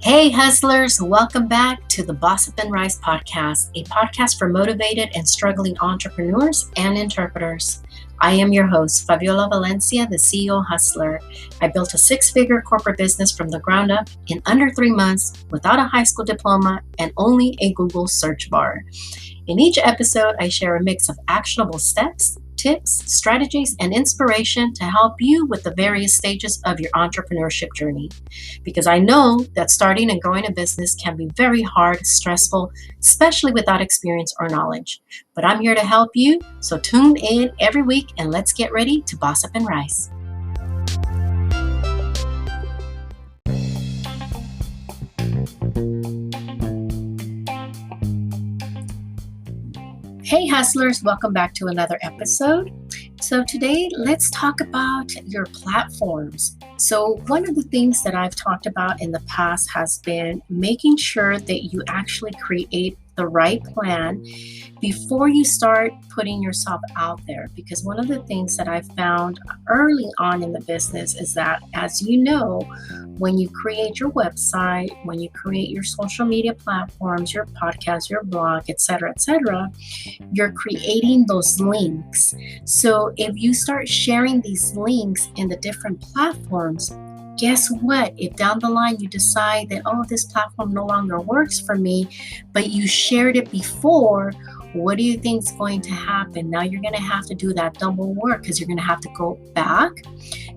Hey, hustlers, welcome back to the Boss Up and Rise podcast, a podcast for motivated and struggling entrepreneurs and interpreters. I am your host, Faviola Valencia, the CEO Hustler. I built a six-figure corporate business from the ground up in under 3 months without a high school diploma and only a Google search bar. In each episode, I share a mix of actionable steps, tips, strategies, and inspiration to help you with the various stages of your entrepreneurship journey. Because I know that starting and growing a business can be very hard, stressful, especially without experience or knowledge. But I'm here to help you, so tune in every week and let's get ready to boss up and rise. Hey hustlers, welcome back to another episode. So today let's talk about your platforms. So one of the things that I've talked about in the past has been making sure that you actually create the right plan before you start putting yourself out there. Because one of the things that I found early on in the business is that, as you know, when you create your website, when you create your social media platforms, your podcast, your blog, etc., you're creating those links. So if you start sharing these links in the different platforms, guess what? If down the line you decide that, this platform no longer works for me, but you shared it before, what do you think is going to happen? Now you're going to have to do that double work because you're going to have to go back,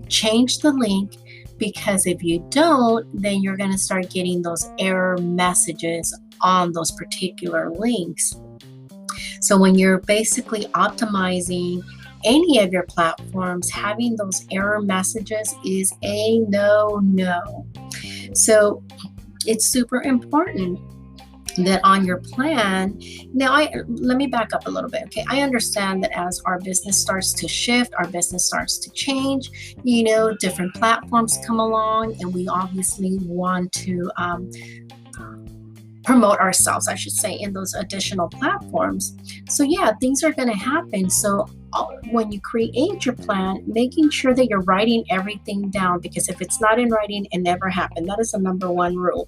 change the link, because if you don't, then you're going to start getting those error messages on those particular links. So when you're basically optimizing any of your platforms, having those error messages is a no. So it's super important that on your plan. Now, let me back up a little bit. Okay, I understand that as our business starts to shift, our business starts to change, different platforms come along, and we obviously want to promote ourselves, I should say, in those additional platforms. So yeah, things are going to happen. So when you create your plan, making sure that you're writing everything down, because if it's not in writing, it never happened. That is the number one rule.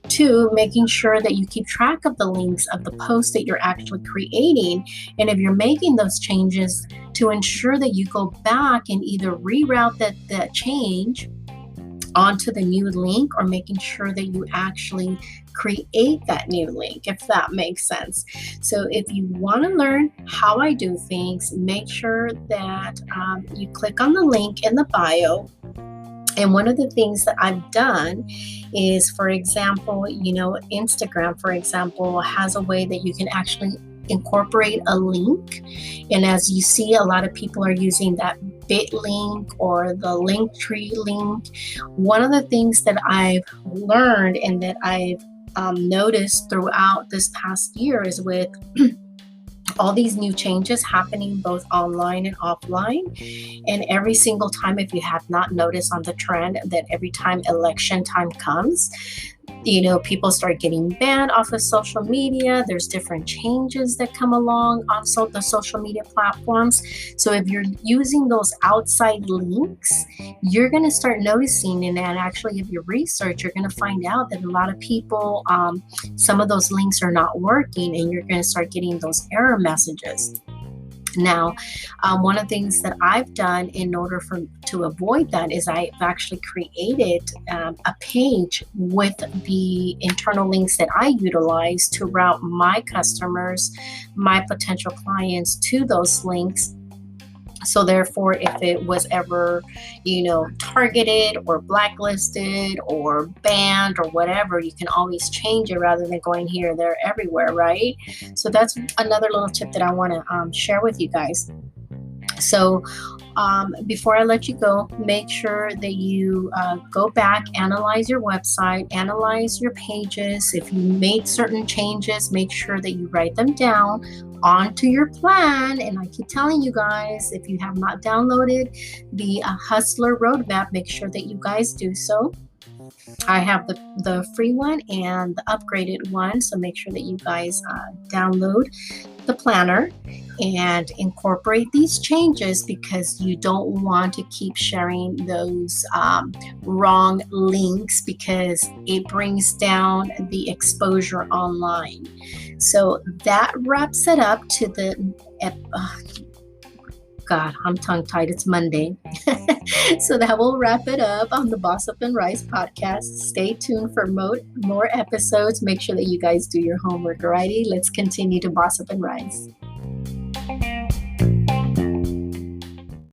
2, making sure that you keep track of the links of the posts that you're actually creating. And if you're making those changes, to ensure that you go back and either reroute that change onto the new link, or making sure that you actually create that new link, if that makes sense. So if you want to learn how I do things, make sure that you click on the link in the bio. And one of the things that I've done is, for example, Instagram, for example, has a way that you can actually incorporate a link. And as you see, a lot of people are using that bit link or the Linktree link. One of the things that I've learned and that I've noticed throughout this past year is with all these new changes happening both online and offline. And every single time, if you have not noticed on the trend, that every time election time comes, people start getting banned off of social media. There's different changes that come along on the social media platforms. So if you're using those outside links, you're going to start noticing, and actually if you research, you're going to find out that a lot of people, some of those links are not working, and you're going to start getting those error messages. Now, one of the things that I've done in order to avoid that is I've actually created a page with the internal links that I utilize to route my customers, my potential clients to those links. So therefore, if it was ever, targeted or blacklisted or banned or whatever, you can always change it rather than going here, there, everywhere, right? So that's another little tip that I want to share with you guys. So before I let you go, make sure that you go back, analyze your website, analyze your pages. If you made certain changes, make sure that you write them down onto your plan. And I keep telling you guys, if you have not downloaded the Hustler Roadmap, make sure that you guys do so. I have the free one and the upgraded one, so make sure that you guys download the planner and incorporate these changes, because you don't want to keep sharing those wrong links, because it brings down the exposure online. So that wraps it up to the God, I'm tongue tied. It's Monday. So that will wrap it up on the Boss Up and Rise podcast. Stay tuned for more episodes. Make sure that you guys do your homework. Alrighty, let's continue to boss up and rise.